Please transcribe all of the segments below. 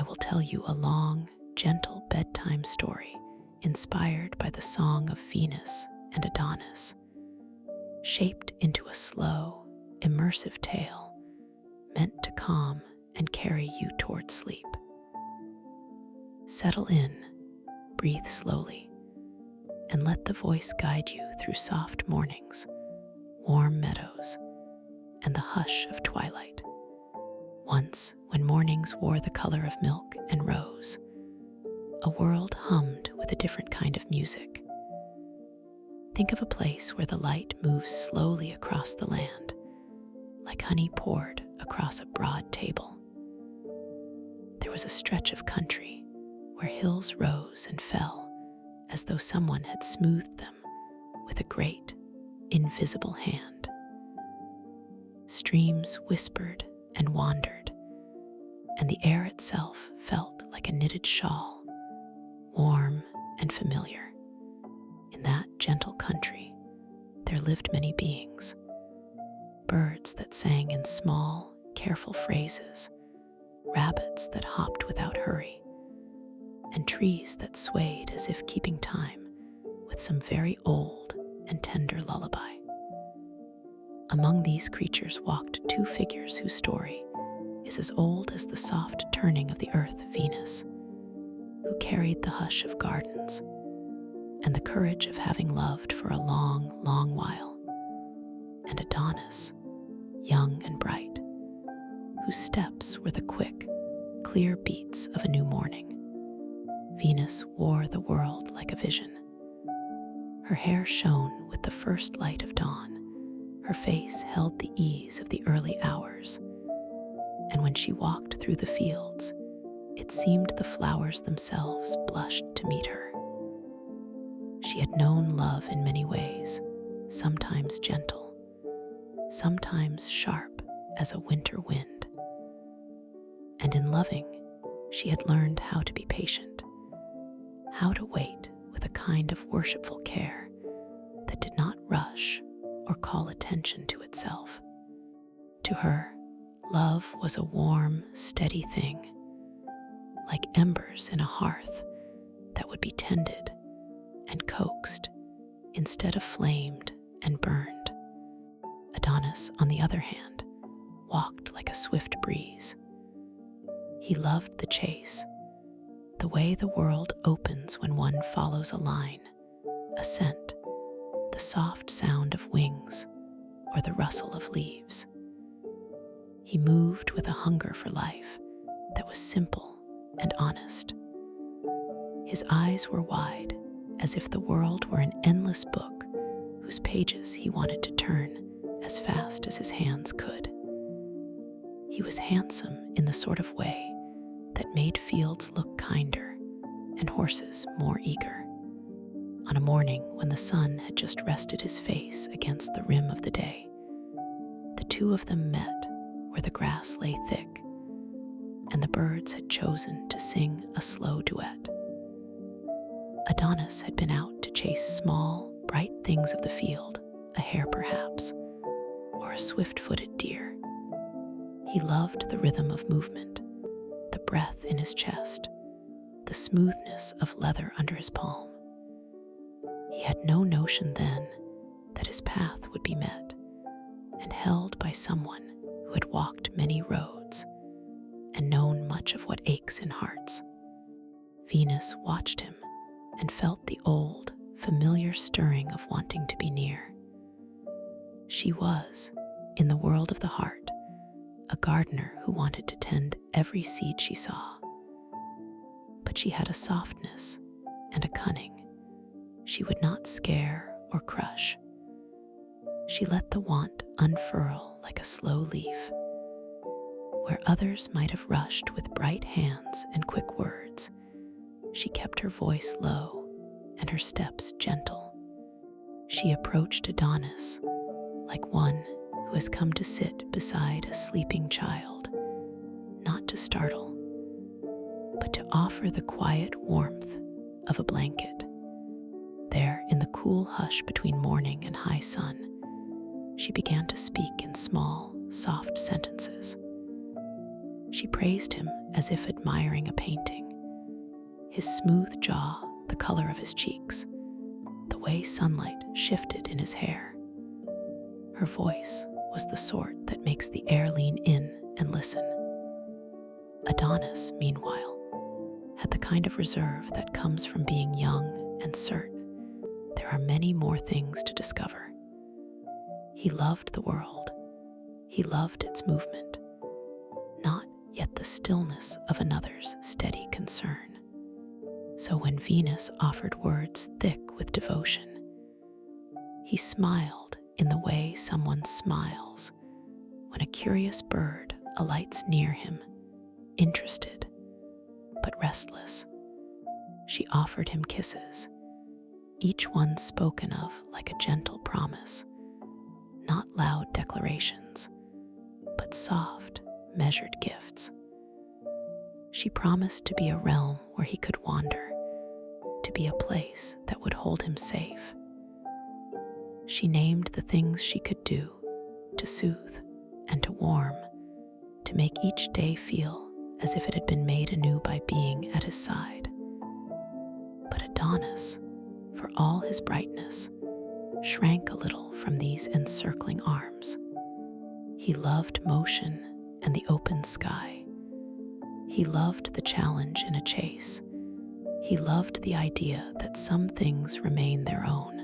I will tell you a long, gentle bedtime story inspired by the song of Venus and Adonis, shaped into a slow, immersive tale meant to calm and carry you toward sleep. Settle in, breathe slowly, and let the voice guide you through soft mornings, warm meadows, and the hush of twilight. Once, when mornings wore the color of milk and rose, a world hummed with a different kind of music. Think of a place where the light moves slowly across the land, like honey poured across a broad table. There was a stretch of country where hills rose and fell as though someone had smoothed them with a great, invisible hand. Streams whispered and wandered, and the air itself felt like a knitted shawl, warm and familiar. In that gentle country, there lived many beings, birds that sang in small, careful phrases, rabbits that hopped without hurry, and trees that swayed as if keeping time with some very old and tender lullaby. Among these creatures walked two figures whose story is as old as the soft turning of the earth, Venus, who carried the hush of gardens and the courage of having loved for a long, long while, and Adonis, young and bright, whose steps were the quick, clear beats of a new morning. Venus wore the world like a vision. Her hair shone with the first light of dawn. Her face held the ease of the early hours. And when she walked through the fields, it seemed the flowers themselves blushed to meet her. She had known love in many ways, sometimes gentle, sometimes sharp as a winter wind. And in loving, she had learned how to be patient, how to wait with a kind of worshipful care that did not rush or call attention to itself. To her, love was a warm, steady thing, like embers in a hearth that would be tended and coaxed instead of flamed and burned. Adonis, on the other hand, walked like a swift breeze. He loved the chase, the way the world opens when one follows a line, a scent, the soft sound of wings, or the rustle of leaves. He moved with a hunger for life that was simple and honest. His eyes were wide, as if the world were an endless book whose pages he wanted to turn as fast as his hands could. He was handsome in the sort of way that made fields look kinder and horses more eager. On a morning when the sun had just rested his face against the rim of the day, the two of them met where the grass lay thick, and the birds had chosen to sing a slow duet. Adonis had been out to chase small, bright things of the field, a hare perhaps, or a swift-footed deer. He loved the rhythm of movement, the breath in his chest, the smoothness of leather under his palm. He had no notion then that his path would be met and held by someone who had walked many roads and known much of what aches in hearts. Venus watched him and felt the old, familiar stirring of wanting to be near. She was, in the world of the heart, a gardener who wanted to tend every seed she saw. But she had a softness and a cunning she would not scare or crush. She let the want unfurl like a slow leaf. Where others might have rushed with bright hands and quick words, she kept her voice low and her steps gentle. She approached Adonis like one who has come to sit beside a sleeping child, not to startle, but to offer the quiet warmth of a blanket. There, in the cool hush between morning and high sun, she began to speak in small, soft sentences. She praised him as if admiring a painting. His smooth jaw, the color of his cheeks, the way sunlight shifted in his hair. Her voice was the sort that makes the air lean in and listen. Adonis, meanwhile, had the kind of reserve that comes from being young and certain there are many more things to discover. He loved the world. He loved its movement, not yet the stillness of another's steady concern. So when Venus offered words thick with devotion, he smiled in the way someone smiles when a curious bird alights near him, interested but restless. She offered him kisses, each one spoken of like a gentle promise, not loud declarations, but soft, measured gifts. She promised to be a realm where he could wander, to be a place that would hold him safe. She named the things she could do to soothe and to warm, to make each day feel as if it had been made anew by being at his side. But Adonis, for all his brightness, shrank a little from these encircling arms. He loved motion and the open sky. He loved the challenge in a chase. He loved the idea that some things remain their own,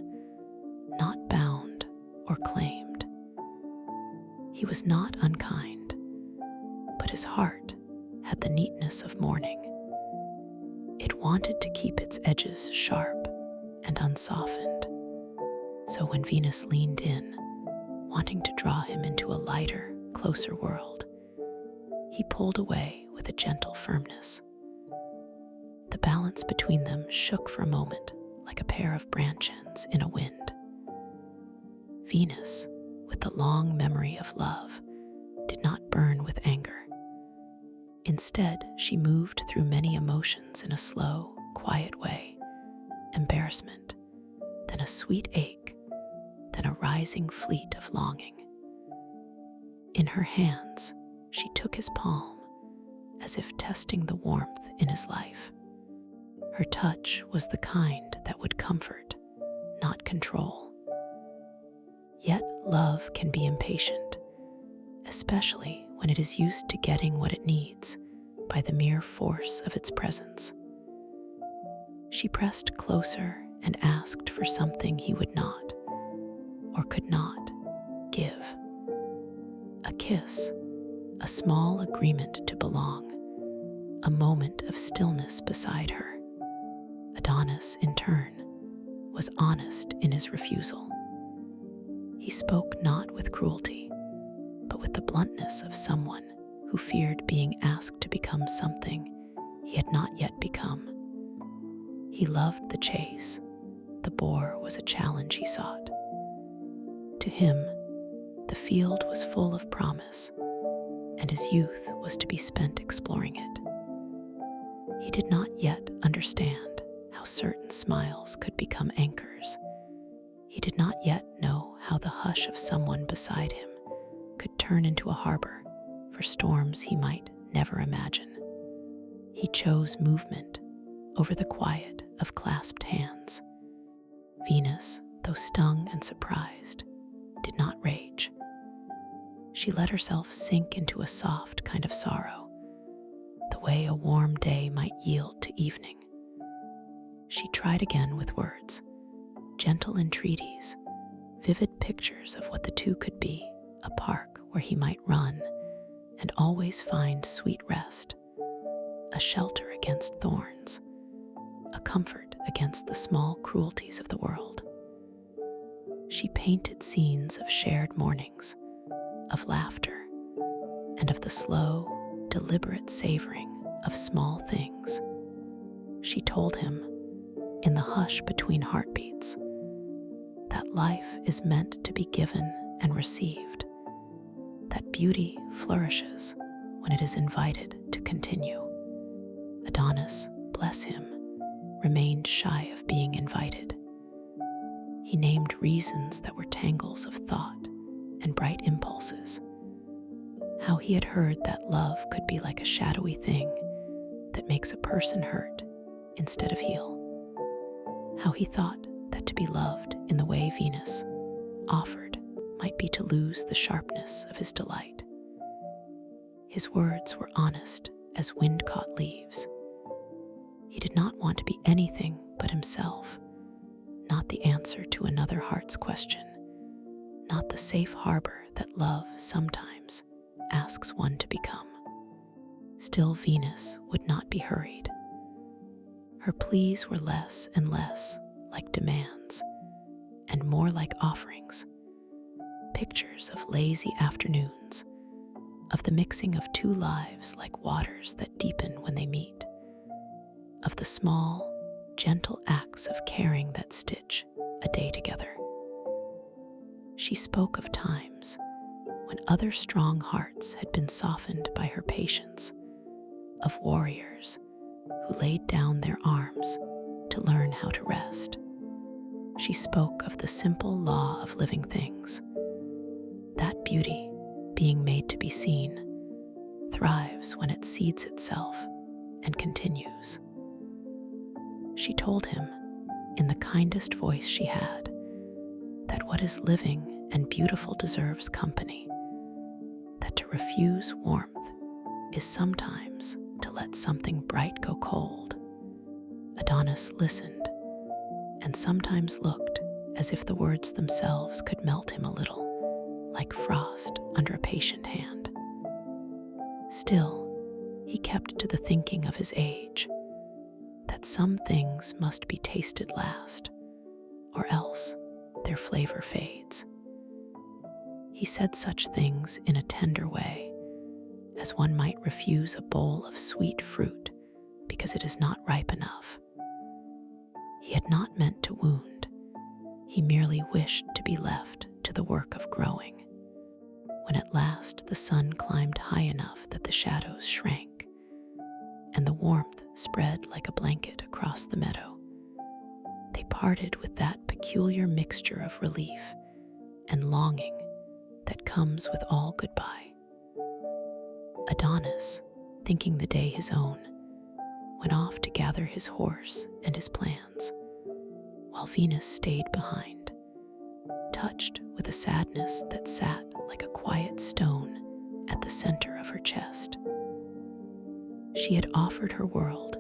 not bound or claimed. He was not unkind, but his heart had the neatness of morning. It wanted to keep its edges sharp and unsoftened. So when Venus leaned in, wanting to draw him into a lighter, closer world, he pulled away with a gentle firmness. The balance between them shook for a moment like a pair of branch ends in a wind. Venus, with the long memory of love, did not burn with anger. Instead, she moved through many emotions in a slow, quiet way. Embarrassment, then a sweet ache, then a rising fleet of longing. In her hands, she took his palm, as if testing the warmth in his life. Her touch was the kind that would comfort, not control. Yet love can be impatient, especially when it is used to getting what it needs by the mere force of its presence. She pressed closer and asked for something he would not, or could not, give. A kiss, a small agreement to belong, a moment of stillness beside her. Adonis, in turn, was honest in his refusal. He spoke not with cruelty, but with the bluntness of someone who feared being asked to become something he had not yet become. He loved the chase. The boar was a challenge he sought. To him, the field was full of promise, and his youth was to be spent exploring it. He did not yet understand how certain smiles could become anchors. He did not yet know how the hush of someone beside him could turn into a harbor for storms he might never imagine. He chose movement over the quiet of clasped hands. Venus, though stung and surprised, did not rage. She let herself sink into a soft kind of sorrow, the way a warm day might yield to evening. She tried again with words, gentle entreaties, vivid pictures of what the two could be, a park where he might run and always find sweet rest, a shelter against thorns, a comfort against the small cruelties of the world. She painted scenes of shared mornings, of laughter, and of the slow, deliberate savoring of small things. She told him, in the hush between heartbeats, that life is meant to be given and received, that beauty flourishes when it is invited to continue. Adonis, bless him, remained shy of being invited. He named reasons that were tangles of thought and bright impulses. how he had heard that love could be like a shadowy thing that makes a person hurt instead of heal. How he thought that to be loved in the way Venus offered might be to lose the sharpness of his delight. His words were honest as wind-caught leaves. He did not want to be anything but himself, not the answer to another heart's question, not the safe harbor that love sometimes asks one to become. Still, Venus would not be hurried. Her pleas were less and less like demands and more like offerings, pictures of lazy afternoons, of the mixing of two lives like waters that deepen when they meet, of the small, gentle acts of caring that stitch a day together. She spoke of times when other strong hearts had been softened by her patience, of warriors who laid down their arms to learn how to rest. She spoke of the simple law of living things, that beauty, being made to be seen, thrives when it seeds itself and continues. She told him, in the kindest voice she had, that what is living and beautiful deserves company, that to refuse warmth is sometimes to let something bright go cold. Adonis listened, and sometimes looked as if the words themselves could melt him a little, like frost under a patient hand. Still, he kept to the thinking of his age, that some things must be tasted last, or else their flavor fades. He said such things in a tender way, as one might refuse a bowl of sweet fruit because it is not ripe enough. He had not meant to wound, he merely wished to be left to the work of growing. When at last the sun climbed high enough that the shadows shrank, and the warmth spread like a blanket across the meadow, they parted with that peculiar mixture of relief and longing that comes with all goodbye. Adonis, thinking the day his own, went off to gather his horse and his plans, while Venus stayed behind, touched with a sadness that sat like a quiet stone at the center of her chest. She had offered her world,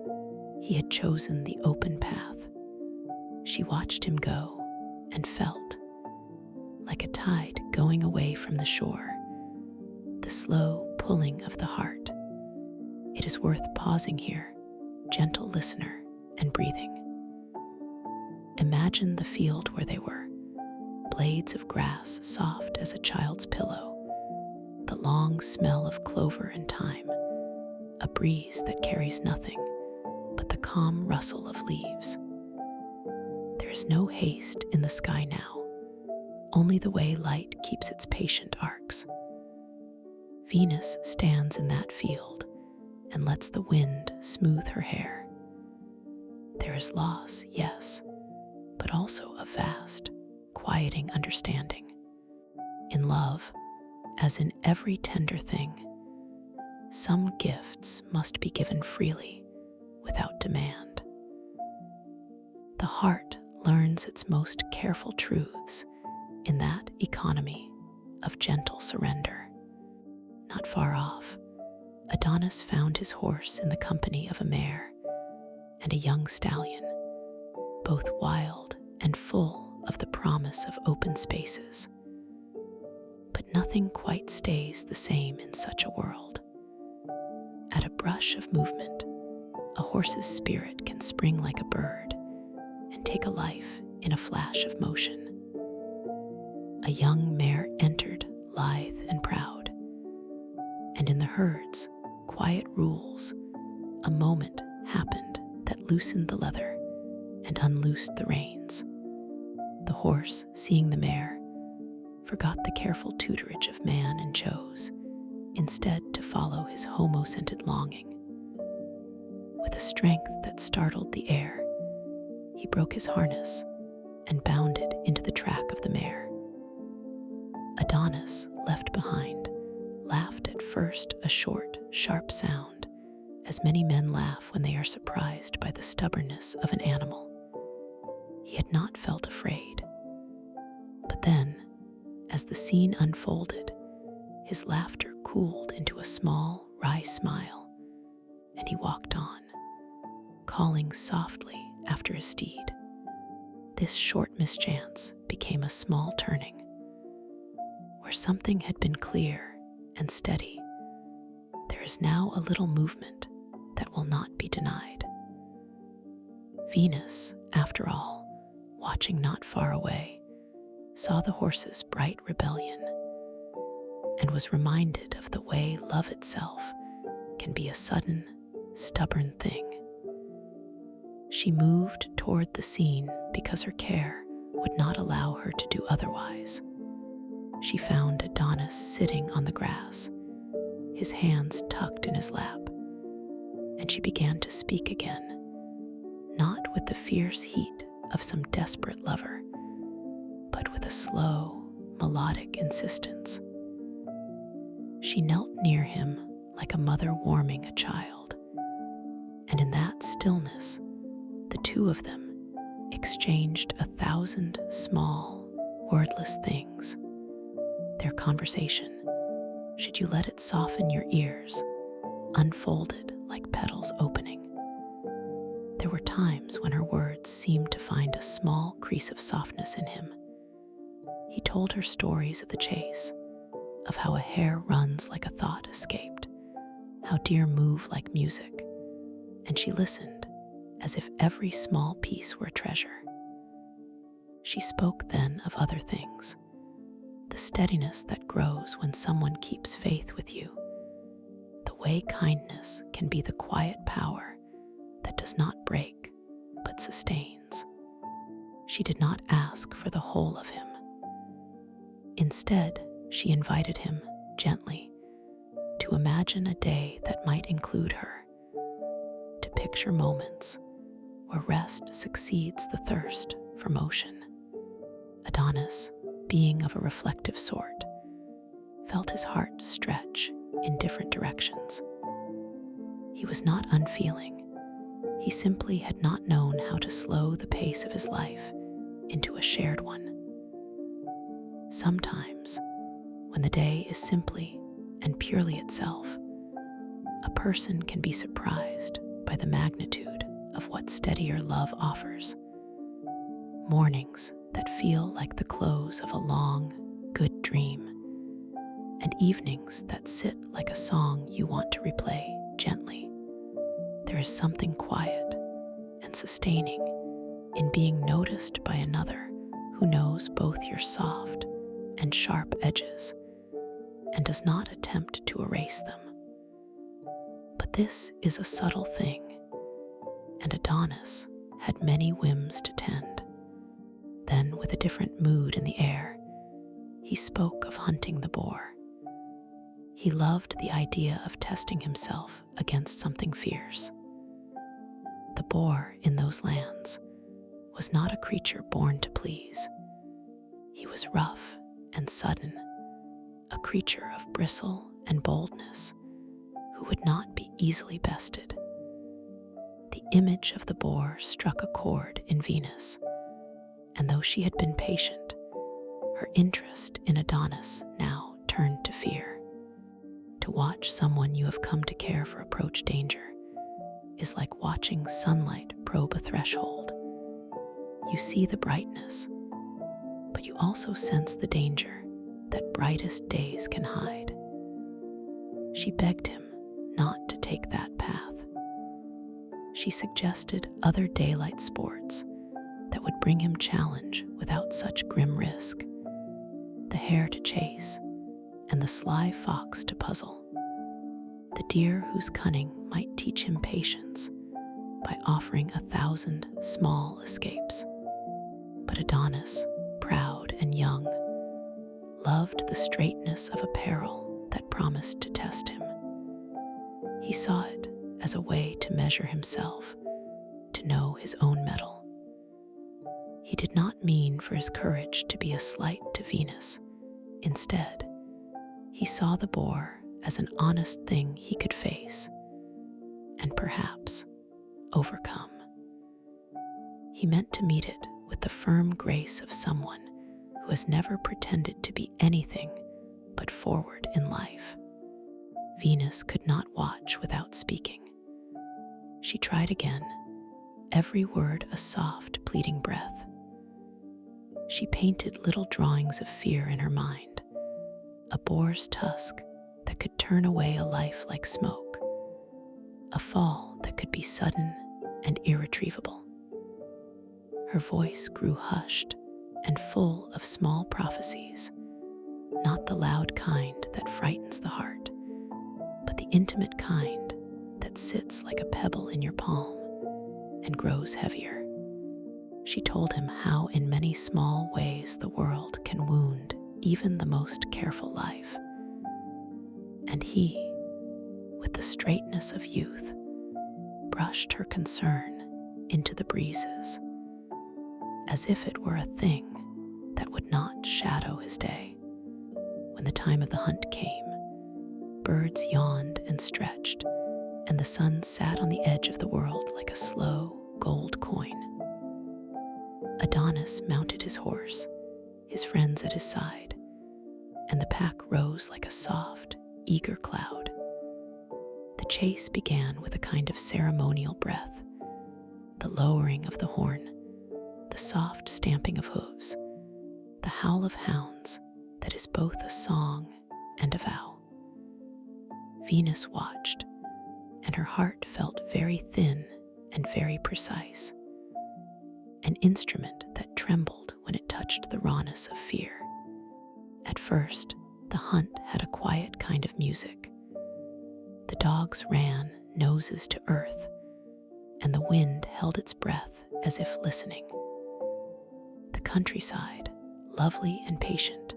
he had chosen the open path. She watched him go and felt, like a tide going away from the shore, the slow pulling of the heart. It is worth pausing here, gentle listener, and breathing. Imagine the field where they were, blades of grass soft as a child's pillow, the long smell of clover and thyme, a breeze that carries nothing but the calm rustle of leaves. There is no haste in the sky now, only the way light keeps its patient arcs. Venus stands in that field and lets the wind smooth her hair. There is loss, yes, but also a vast, quieting understanding. In love, as in every tender thing, some gifts must be given freely, without demand. The heart learns its most careful truths in that economy of gentle surrender. Not far off, Adonis found his horse in the company of a mare and a young stallion, both wild and full of the promise of open spaces. But nothing quite stays the same in such a world. At a brush of movement, a horse's spirit can spring like a bird and take a life in a flash of motion. A young mare entered, lithe and proud, and in the herd's quiet rules, a moment happened that loosened the leather and unloosed the reins. The horse, seeing the mare, forgot the careful tutorage of man and chose, instead, to follow his homo-scented longing. With a strength that startled the air, he broke his harness and bounded into the track of the mare. Adonis, left behind, laughed at first a short, sharp sound, as many men laugh when they are surprised by the stubbornness of an animal. He had not felt afraid. But then, as the scene unfolded, his laughter cooled into a small, wry smile, and he walked on, calling softly after his steed. This short mischance became a small turning. Where something had been clear and steady, there is now a little movement that will not be denied. Venus, after all, watching not far away, saw the horse's bright rebellion and was reminded of the way love itself can be a sudden, stubborn thing. She moved toward the scene because her care would not allow her to do otherwise. She found Adonis sitting on the grass, his hands tucked in his lap, and she began to speak again, not with the fierce heat of some desperate lover, but with a slow, melodic insistence. She knelt near him like a mother warming a child, and in that stillness, the two of them exchanged 1,000 small, wordless things. Their conversation, should you let it soften your ears, unfolded like petals opening. There were times when her words seemed to find a small crease of softness in him. He told her stories of the chase, of how a hare runs like a thought escaped, how deer move like music, and she listened as if every small piece were a treasure. She spoke then of other things, the steadiness that grows when someone keeps faith with you, the way kindness can be the quiet power that does not break but sustains. She did not ask for the whole of him. Instead, she invited him gently to imagine a day that might include her, to picture moments where rest succeeds the thirst for motion. Adonis, being of a reflective sort, felt his heart stretch in different directions. He was not unfeeling. He simply had not known how to slow the pace of his life into a shared one. Sometimes, when the day is simply and purely itself, a person can be surprised by the magnitude of what steadier love offers. Mornings that feel like the close of a long, good dream, and evenings that sit like a song you want to replay gently. There is something quiet and sustaining in being noticed by another who knows both your soft and sharp edges and does not attempt to erase them. But this is a subtle thing, and Adonis had many whims to tend. Then, with a different mood in the air, he spoke of hunting the boar. He loved the idea of testing himself against something fierce. The boar in those lands was not a creature born to please. He was rough and sudden, a creature of bristle and boldness who would not be easily bested. The image of the boar struck a chord in Venus, and though she had been patient, her interest in Adonis now turned to fear. To watch someone you have come to care for approach danger is like watching sunlight probe a threshold. You see the brightness, but you also sense the danger that brightest days can hide. She begged him not to take that path. She suggested other daylight sports that would bring him challenge without such grim risk, the hare to chase and the sly fox to puzzle, the deer whose cunning might teach him patience by offering 1,000 small escapes. But Adonis, proud and young, loved the straightness of a peril that promised to test him. He saw it as a way to measure himself, to know his own mettle. He did not mean for his courage to be a slight to Venus. Instead, He saw the boar as an honest thing he could face and perhaps overcome. He meant to meet it with the firm grace of someone who has never pretended to be anything but forward in life. Venus could not watch without speaking. She tried again, every word a soft, pleading breath. She painted little drawings of fear in her mind, a boar's tusk that could turn away a life like smoke, a fall that could be sudden and irretrievable. Her voice grew hushed and full of small prophecies, not the loud kind that frightens the heart, but the intimate kind that sits like a pebble in your palm and grows heavier. She told him how in many small ways the world can wound even the most careful life. And he, with the straightness of youth, brushed her concern into the breezes, as if it were a thing that would not shadow his day. When the time of the hunt came, birds yawned and stretched, and the sun sat on the edge of the world like a slow gold coin. Adonis mounted his horse, his friends at his side, and the pack rose like a soft, eager cloud. The chase began with a kind of ceremonial breath, the lowering of the horn, the soft stamping of hooves, the howl of hounds that is both a song and a vow. Venus watched, and her heart felt very thin and very precise, an instrument that trembled when it touched the rawness of fear. At first, the hunt had a quiet kind of music. The dogs ran, noses to earth, and the wind held its breath as if listening. The countryside, lovely and patient,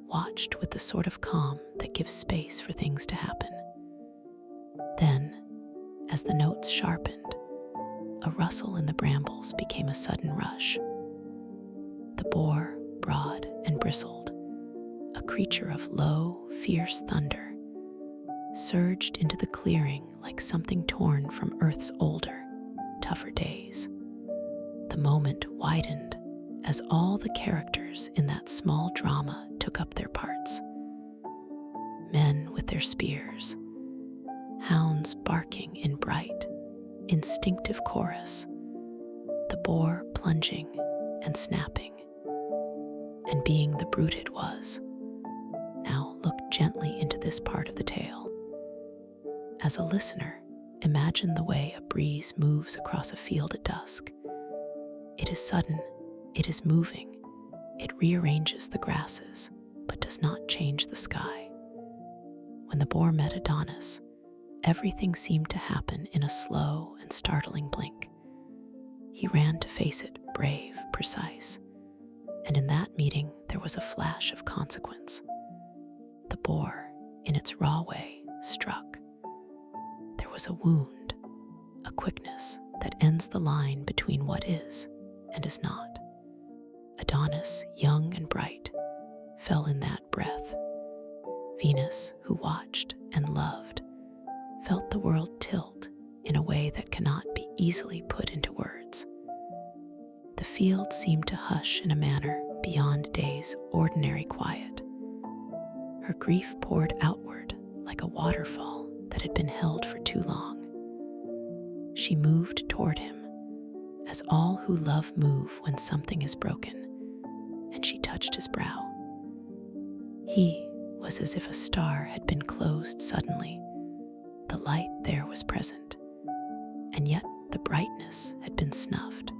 watched with the sort of calm that gives space for things to happen. Then, as the notes sharpened, a rustle in the brambles became a sudden rush. The boar, broad and bristled, a creature of low, fierce thunder, surged into the clearing like something torn from Earth's older, tougher days. The moment widened as all the characters in that small drama took up their parts. Men with their spears, hounds barking in bright, instinctive chorus, the boar plunging and snapping, and being the brute it was. Now look gently into this part of the tale. As a listener, imagine the way a breeze moves across a field at dusk. It is sudden, it is moving, it rearranges the grasses, but does not change the sky. When the boar met Adonis, everything seemed to happen in a slow and startling blink. He ran to face it, brave, precise, and in that meeting there was a flash of consequence. The boar, in its raw way, struck. There was a wound, a quickness that ends the line between what is and is not. Adonis, young and bright, fell in that breath. Venus, who watched and loved, felt the world tilt in a way that cannot be easily put into words. The field seemed to hush in a manner beyond day's ordinary quiet. Her grief poured outward like a waterfall that had been held for too long. She moved toward him, as all who love move when something is broken, and she touched his brow. He was as if a star had been closed suddenly. The light there was present, and yet the brightness had been snuffed.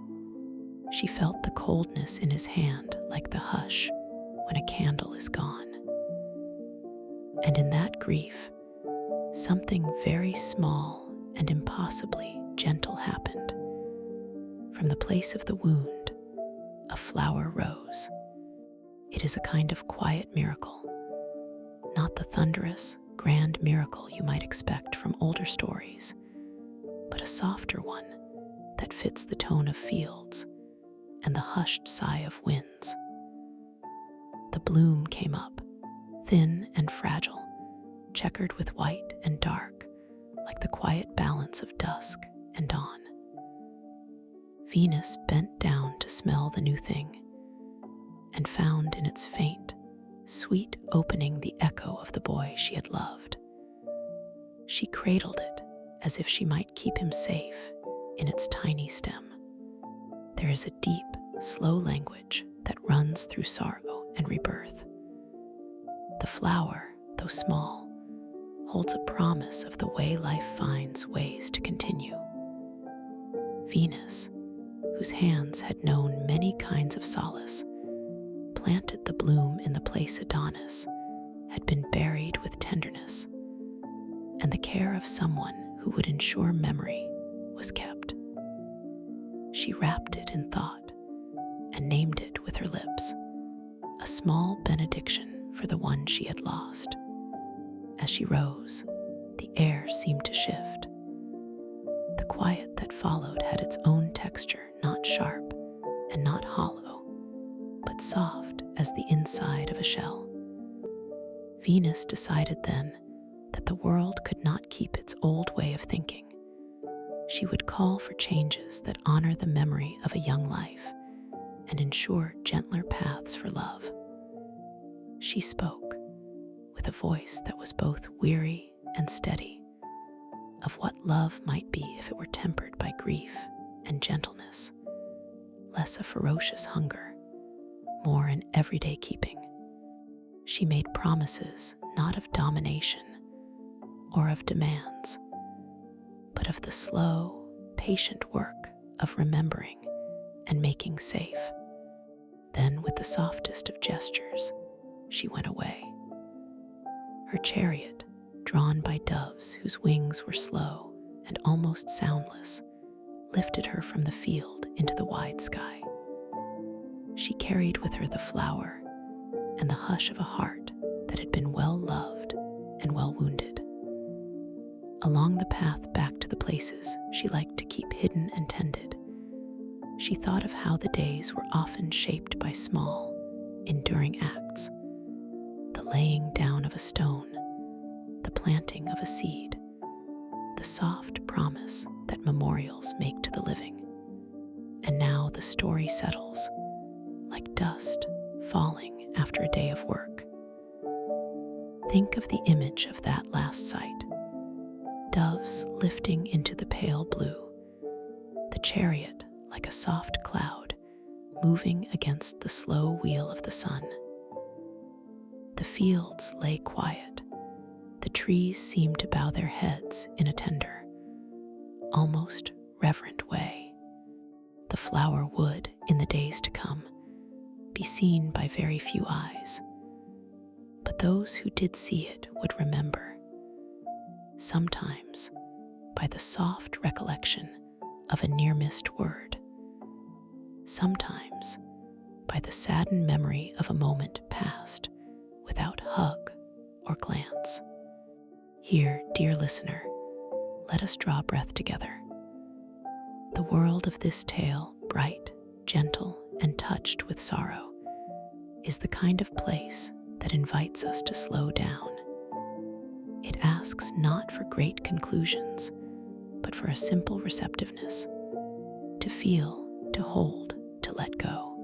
She felt the coldness in his hand like the hush when a candle is gone. And in that grief, something very small and impossibly gentle happened. From the place of the wound, a flower rose. It is a kind of quiet miracle, not the thunderous, grand miracle you might expect from older stories, but a softer one that fits the tone of fields and the hushed sigh of winds. The bloom came up, thin and fragile, checkered with white and dark, like the quiet balance of dusk and dawn. Venus bent down to smell the new thing, and found in its faint, sweet opening the echo of the boy she had loved. She cradled it as if she might keep him safe in its tiny stem. There is a deep, slow language that runs through sorrow and rebirth. The flower, though small, holds a promise of the way life finds ways to continue. Venus, whose hands had known many kinds of solace, planted the bloom in the place Adonis had been buried with tenderness, and the care of someone who would ensure memory was kept. She wrapped it in thought and named it with her lips, a small benediction for the one she had lost. As she rose, the air seemed to shift. The quiet that followed had its own texture, not sharp and not hollow, but soft as the inside of a shell. Venus decided then that the world could not keep its old way of thinking. She would call for changes that honor the memory of a young life and ensure gentler paths for love. She spoke with a voice that was both weary and steady, of what love might be if it were tempered by grief and gentleness, less a ferocious hunger, more an everyday keeping. She made promises not of domination or of demands, but of the slow, patient work of remembering and making safe. Then, with the softest of gestures, she went away. Her chariot, drawn by doves whose wings were slow and almost soundless, lifted her from the field into the wide sky. She carried with her the flower and the hush of a heart that had been well loved and well wounded. Along the path back to the places she liked to keep hidden and tended, she thought of how the days were often shaped by small, enduring acts: the laying down of a stone, the planting of a seed, the soft promise that memorials make to the living. And now the story settles, like dust falling after a day of work. Think of the image of that last sight: doves lifting into the pale blue, the chariot like a soft cloud moving against the slow wheel of the sun. The fields lay quiet. The trees seemed to bow their heads in a tender, almost reverent way. The flower would, in the days to come, be seen by very few eyes, but those who did see it would remember, sometimes by the soft recollection of a near-missed word, sometimes by the saddened memory of a moment passed without hug or glance. Here, dear listener, let us draw breath together. The world of this tale, bright, gentle, and touched with sorrow, is the kind of place that invites us to slow down. It asks not for great conclusions, but for a simple receptiveness, to feel, to hold, to let go.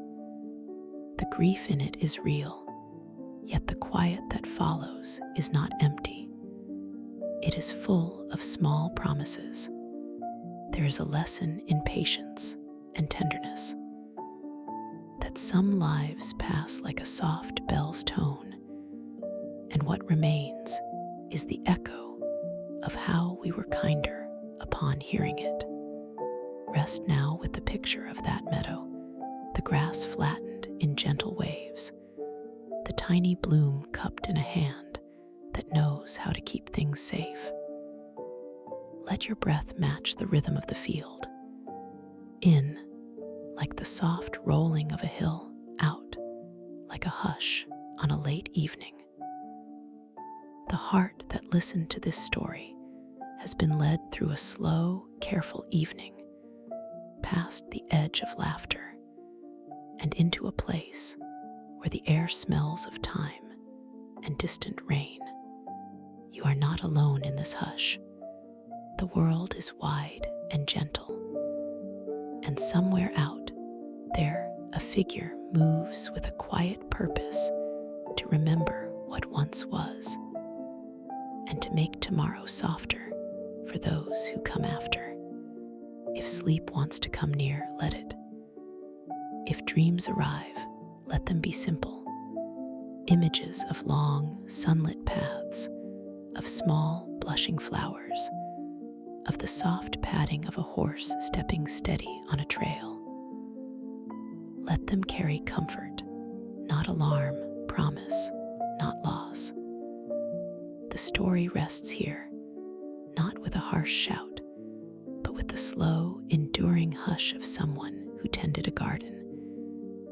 The grief in it is real, yet the quiet that follows is not empty. It is full of small promises. There is a lesson in patience and tenderness, that some lives pass like a soft bell's tone, and what remains is the echo of how we were kinder upon hearing it. Rest now with the picture of that meadow, the grass flattened in gentle waves, the tiny bloom cupped in a hand that knows how to keep things safe. Let your breath match the rhythm of the field. In, like the soft rolling of a hill; out, like a hush on a late evening. The heart that listened to this story has been led through a slow, careful evening, past the edge of laughter, and into a place where the air smells of time and distant rain. You are not alone in this hush. The world is wide and gentle, and somewhere out there a figure moves with a quiet purpose to remember what once was and to make tomorrow softer for those who come after. If sleep wants to come near, let it. If dreams arrive, let them be simple. Images of long, sunlit paths, of small, blushing flowers, of the soft padding of a horse stepping steady on a trail. Let them carry comfort, not alarm, promise, not loss. The story rests here, not with a harsh shout, but with the slow, enduring hush of someone who tended a garden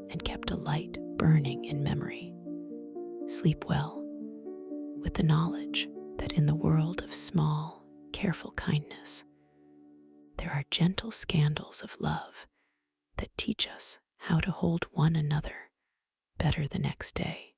and kept a light burning in memory. Sleep well, with the knowledge that in the world of small, careful kindness, there are gentle scandals of love that teach us how to hold one another better the next day.